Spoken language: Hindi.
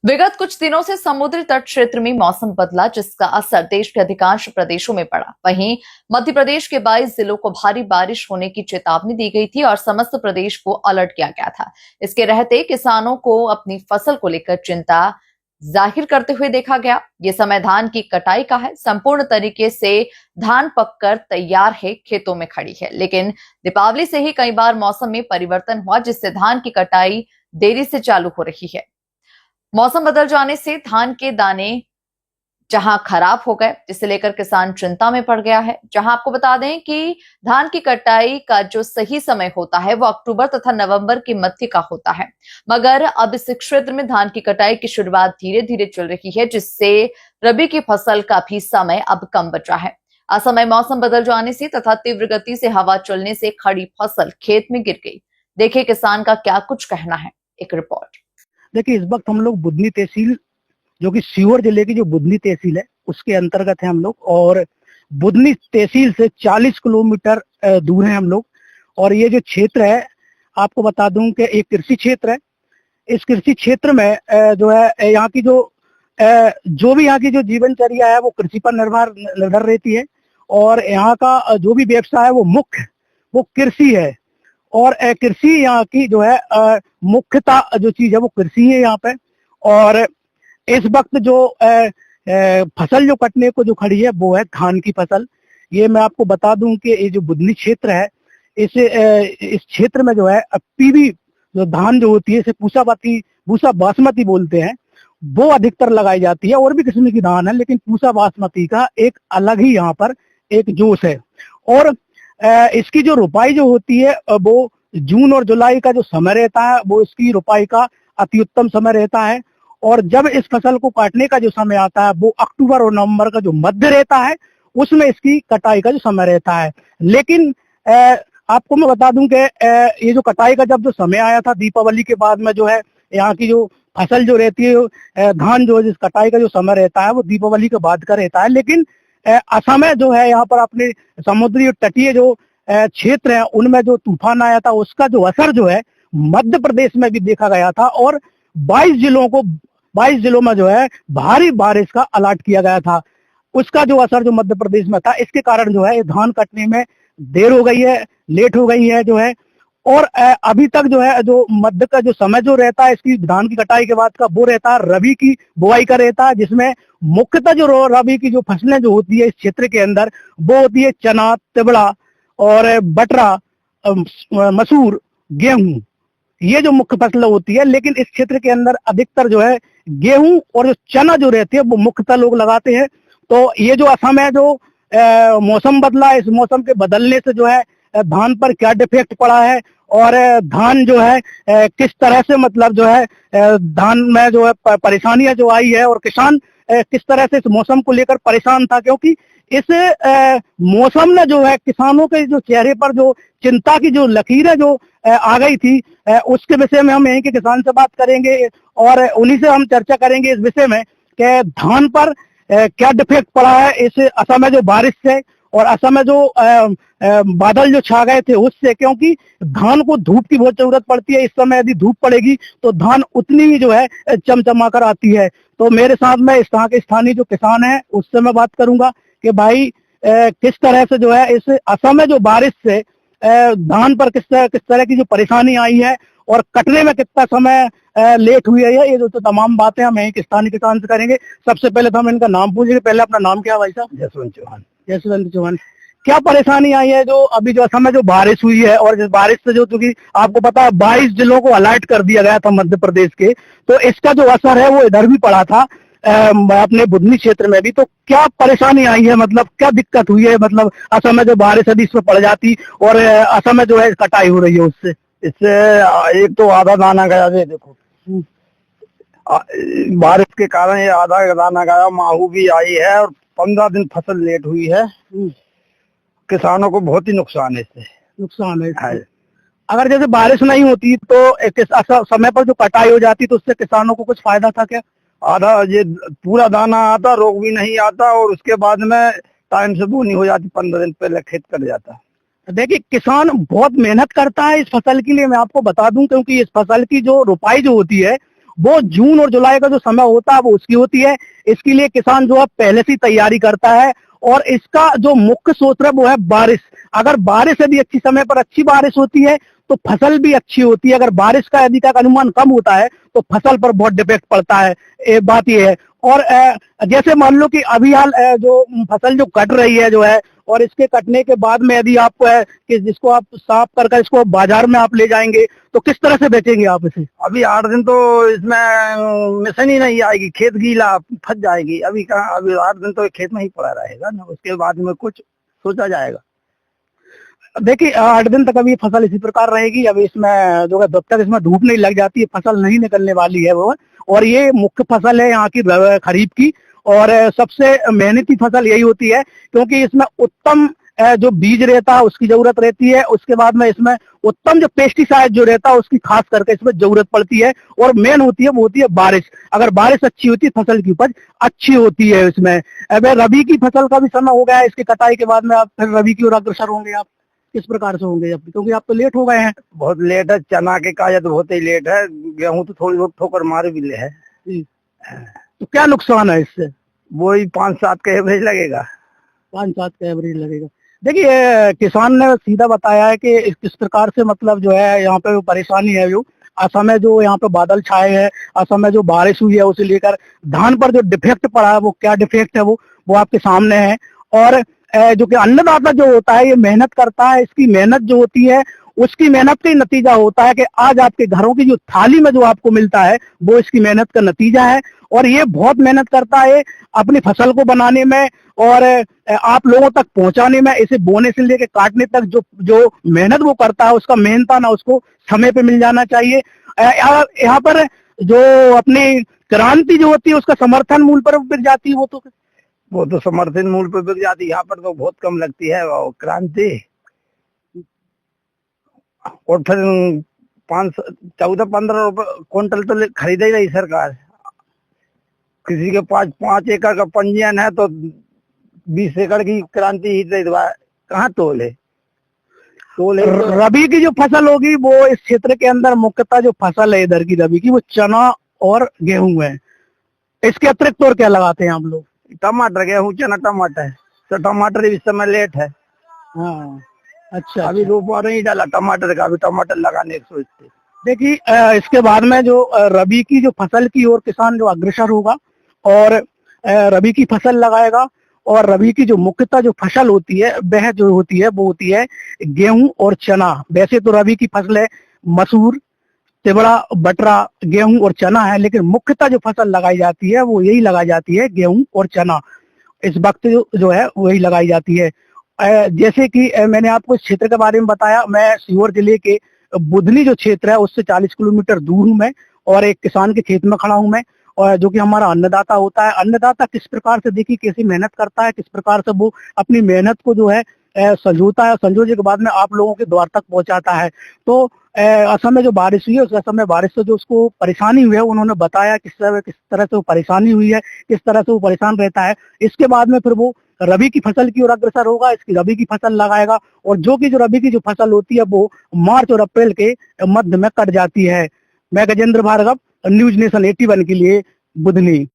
विगत कुछ दिनों से समुद्री तट क्षेत्र में मौसम बदला, जिसका असर देश के अधिकांश प्रदेशों में पड़ा। वहीं मध्य प्रदेश के 22 जिलों को भारी बारिश होने की चेतावनी दी गई थी और समस्त प्रदेश को अलर्ट किया गया था। इसके रहते किसानों को अपनी फसल को लेकर चिंता जाहिर करते हुए देखा गया। ये समय धान की कटाई का है। संपूर्ण तरीके से धान पककर तैयार है, खेतों में खड़ी है, लेकिन दीपावली से ही कई बार मौसम में परिवर्तन हुआ, जिससे धान की कटाई देरी से चालू हो रही है। मौसम बदल जाने से धान के दाने जहां खराब हो गए, जिसे लेकर किसान चिंता में पड़ गया है। जहां आपको बता दें कि धान की कटाई का जो सही समय होता है वो अक्टूबर तथा नवंबर के मध्य का होता है, मगर अब इस क्षेत्र में धान की कटाई की शुरुआत धीरे धीरे चल रही है, जिससे रबी की फसल का भी समय अब कम बचा है। असमय मौसम बदल जाने से तथा तीव्र गति से हवा चलने से खड़ी फसल खेत में गिर गई। देखिए किसान का क्या कुछ कहना है, एक रिपोर्ट। देखिए, इस वक्त हम लोग बुधनी तहसील, जो कि सीहोर जिले की जो बुधनी तहसील है, उसके अंतर्गत है हम लोग। और बुधनी तहसील से 40 किलोमीटर दूर है हम लोग। और ये जो क्षेत्र है, आपको बता दूं कि एक कृषि क्षेत्र है। इस कृषि क्षेत्र में जो है यहाँ की जो भी यहाँ की जो जीवनचर्या है वो कृषि पर निर्भर रहती है। और यहाँ का जो भी व्यवसाय है वो कृषि है। और कृषि यहाँ की जो है मुख्यतः जो चीज है वो कृषि है यहाँ पे। और इस वक्त जो फसल जो कटने को जो खड़ी है वो है धान की फसल। ये मैं आपको बता दूं कि ये जो बुधनी क्षेत्र है, इस क्षेत्र में जो है पीवी जो धान जो होती है, इसे पूसा बासमती बोलते हैं, वो अधिकतर लगाई जाती है। और भी किस्म की धान है, लेकिन पूसा बासमती का एक अलग ही यहाँ पर एक जोश है। और इसकी जो रुपाई जो होती है वो जून और जुलाई का जो समय रहता है वो इसकी रुपाई का अति उत्तम समय रहता है। और जब इस फसल को काटने का जो समय आता है वो अक्टूबर और नवंबर का जो मध्य रहता है, उसमें इसकी कटाई का जो समय रहता है। लेकिन आपको मैं बता दूं कि ये जो कटाई का जब जो समय आया था दीपावली के बाद में, जो है यहाँ की जो फसल जो रहती है, धान जो जिस कटाई का जो समय रहता है वो दीपावली के बाद का रहता है। लेकिन असमय जो है यहाँ पर अपने समुद्री और तटीय जो क्षेत्र है उनमें जो तूफान आया था, उसका जो असर जो है मध्य प्रदेश में भी देखा गया था। और 22 जिलों में जो है भारी बारिश का अलर्ट किया गया था। उसका जो असर जो मध्य प्रदेश में था, इसके कारण जो है धान कटने में देर हो गई है, लेट हो गई है जो है। और अभी तक जो है जो मध्य का जो समय जो रहता है इसकी धान की कटाई के बाद का, वो रहता है रबी की बुआई का रहता है, जिसमें मुख्यतः जो रबी की जो फसलें जो होती है इस क्षेत्र के अंदर वो होती है चना, तिवड़ा और बटरा, मसूर, गेहूं। ये जो मुख्य फसलें होती है। लेकिन इस क्षेत्र के अंदर अधिकतर जो है गेहूं और जो चना जो रहती है वो मुख्यतः लोग लगाते हैं। तो ये जो असम है, जो मौसम बदला, इस मौसम के बदलने से जो है धान पर क्या डिफेक्ट पड़ा है और धान जो है किस तरह से, मतलब जो है धान में जो है परेशानियां जो आई है, और किसान किस तरह से इस मौसम को लेकर परेशान था। क्योंकि इस मौसम ने जो है किसानों के जो चेहरे पर जो चिंता की जो लकीरें जो आ गई थी, उसके विषय में हम यहीं के किसान से बात करेंगे और उन्हीं से हम चर्चा करेंगे इस विषय में कि धान पर क्या डिफेक्ट पड़ा है इस असमय जो बारिश से और असमय जो बादल जो छा गए थे उससे। क्योंकि धान को धूप की बहुत जरूरत पड़ती है। इस समय यदि धूप पड़ेगी तो धान उतनी ही जो है चमचमा कर आती है। तो मेरे साथ में इस तरह के स्थानीय जो किसान है उससे मैं बात करूंगा कि भाई किस तरह से जो है इस असमय जो बारिश से धान पर किस तरह की जो परेशानी आई है और कटने में कितना समय लेट हुई है। ये जो तो तमाम बातें हम यही स्थानीय किसान से करेंगे। सबसे पहले तो हम इनका नाम पूछेंगे। पहले अपना नाम क्या है भाई साहब? जसवंत चौहान। जसवंत चौहान। क्या परेशानी आई है जो अभी जो असम में जो बारिश हुई है, और जिस बारिश से जो, क्योंकि आपको पता है 22 जिलों को अलर्ट कर दिया गया था मध्य प्रदेश के, तो इसका जो असर है वो इधर भी पड़ा था अपने बुधनी क्षेत्र में भी। तो क्या परेशानी आई है, मतलब क्या दिक्कत हुई है, मतलब असम में जो बारिश यदि इसमें पड़ जाती और असम में जो है कटाई हो रही है उससे? इससे एक तो आधा दाना गया है, देखो बारिश के कारण ये आधा दाना गया, माहू भी आई है और 15 दिन फसल लेट हुई है। किसानों को बहुत ही नुकसान है, इससे नुकसान है। अगर जैसे बारिश नहीं होती तो समय पर जो कटाई हो जाती तो उससे किसानों को कुछ फायदा था क्या? आधा ये पूरा दाना आता, रोग भी नहीं आता और उसके बाद में टाइम से बोनी हो जाती, 15 दिन पहले खेत कट जाता। देखिए, किसान बहुत मेहनत करता है इस फसल के लिए, मैं आपको बता दूं। क्योंकि इस फसल की जो रुपाई जो होती है वो जून और जुलाई का जो समय होता है वो उसकी होती है। इसके लिए किसान जो है पहले से ही तैयारी करता है और इसका जो मुख्य स्रोत है वो है बारिश। अगर बारिश यदि अच्छी समय पर अच्छी बारिश होती है तो फसल भी अच्छी होती है। अगर बारिश का यदि का अनुमान कम होता है तो फसल पर बहुत डिफेक्ट पड़ता है। एक बात ये है। और जैसे मान लो कि अभी हाल जो फसल जो कट रही है जो है, और इसके कटने के बाद में यदि आप कि जिसको आप साफ कर इसको बाजार में आप ले जाएंगे तो किस तरह से बेचेंगे आप इसे? अभी 8 दिन तो इसमें मिशन ही नहीं आएगी, खेत गीला फंस जाएगी। अभी कहाँ, अभी 8 दिन तो खेत में ही पड़ा रहेगा ना, उसके बाद में कुछ सोचा जाएगा। देखिए 8 दिन तक अभी फसल इसी प्रकार रहेगी। अभी इसमें जो है जब तक इसमें धूप नहीं लग जाती है फसल नहीं निकलने वाली है वो। और ये मुख्य फसल है यहाँ की खरीफ की, और सबसे मेहनती फसल यही होती है क्योंकि इसमें उत्तम जो बीज रहता है उसकी जरूरत रहती है। उसके बाद में इसमें उत्तम जो पेस्टिसाइड जो रहता है उसकी खास करके इसमें जरूरत पड़ती है। और मेन होती है वो होती है बारिश। अगर बारिश अच्छी होती है फसल की उपज अच्छी होती है इसमें। अब रबी की फसल का भी समय हो गया है, इसकी कटाई के बाद में आप फिर रबी की ओर अग्रसर होंगे। आप किस प्रकार से होंगे अब, क्योंकि आप तो लेट हो गए हैं? बहुत लेट है, चना के काया तो बहुत ही लेट है, गेहूं तो थोड़ी बहुत ठोकर मारे भी ले है। तो क्या नुकसान है इससे? वही 5-7 का एवरेज लगेगा। 5-7 का एवरेज लगेगा। देखिए किसान ने सीधा बताया है कि किस प्रकार से मतलब जो है यहाँ पे परेशानी है। जो असम में जो यहाँ पे बादल छाए हैं, असम में जो बारिश हुई है उसे लेकर धान पर जो डिफेक्ट पड़ा है वो क्या डिफेक्ट है वो आपके सामने है। और जो कि अन्नदाता जो होता है ये मेहनत करता है, इसकी मेहनत जो होती है उसकी मेहनत का ही नतीजा होता है कि आज आपके घरों की जो थाली में जो आपको मिलता है वो इसकी मेहनत का नतीजा है। और ये बहुत मेहनत करता है अपनी फसल को बनाने में और आप लोगों तक पहुंचाने में। इसे बोने से लेके काटने तक जो मेहनत वो करता है उसका मेहनताना उसको समय पे मिल जाना चाहिए। यहाँ पर जो अपनी क्रांति जो होती है उसका समर्थन मूल्य पर बिक जाती है। वो तो समर्थन मूल्य पर बिक जाती है, यहाँ पर तो बहुत कम लगती है वो क्रांति। और फिर 14-15 रुपए क्विंटल तो खरीदे ही नहीं सरकार। किसी के पास 5 एकड़ का पंजीयन है तो 20 एकड़ की क्रांति ही कहाँ तोले। रबी की जो फसल होगी वो इस क्षेत्र के अंदर मुख्यतः जो फसल है इधर की रबी की वो चना और गेहूं है। इसके अतिरिक्त और क्या लगाते हैं आप लोग? टमाटर, गेहूं, चना, टमाटर। तो टमाटर इस समय लेट है। हाँ अच्छा, अभी रोपा नहीं डाला टमाटर का, अभी टमाटर लगाने की सोचते। देखिए इसके बाद में जो रबी की जो फसल की ओर किसान जो अग्रसर होगा और रबी की फसल लगाएगा। और रबी की जो मुख्यतः जो फसल होती है वह जो होती है वो होती है गेहूं और चना। वैसे तो रबी की फसल है मसूर, तिवड़ा, बटरा, गेहूं और चना है, लेकिन मुख्यतः जो फसल लगाई जाती है वो यही लगाई जाती है गेहूं और चना। इस वक्त जो है वही लगाई जाती है। जैसे कि मैंने आपको इस क्षेत्र के बारे में बताया, मैं सीहोर जिले के बुधनी जो क्षेत्र है उससे 40 किलोमीटर दूर हूँ मैं, और एक किसान के खेत में खड़ा हूँ मैं, और जो कि हमारा अन्नदाता होता है। अन्नदाता किस प्रकार से देखिए कैसी मेहनत करता है, किस प्रकार से वो अपनी मेहनत को जो है संजोता है, संजोने के बाद में आप लोगों के द्वार तक पहुंचाता है। तो असम में जो बारिश हुई है उस असम में बारिश से जो उसको परेशानी हुई है उन्होंने बताया किस तरह से वो परेशानी हुई है, किस तरह से वो परेशान रहता है। इसके बाद में फिर वो रबी की फसल की ओर अग्रसर होगा, इसकी रबी की फसल लगाएगा। और जो रबी की जो फसल होती है वो मार्च और अप्रैल के मध्य में कट जाती है। मैं गजेंद्र भार्गव, न्यूज नेशन 81 के लिए बुधनी।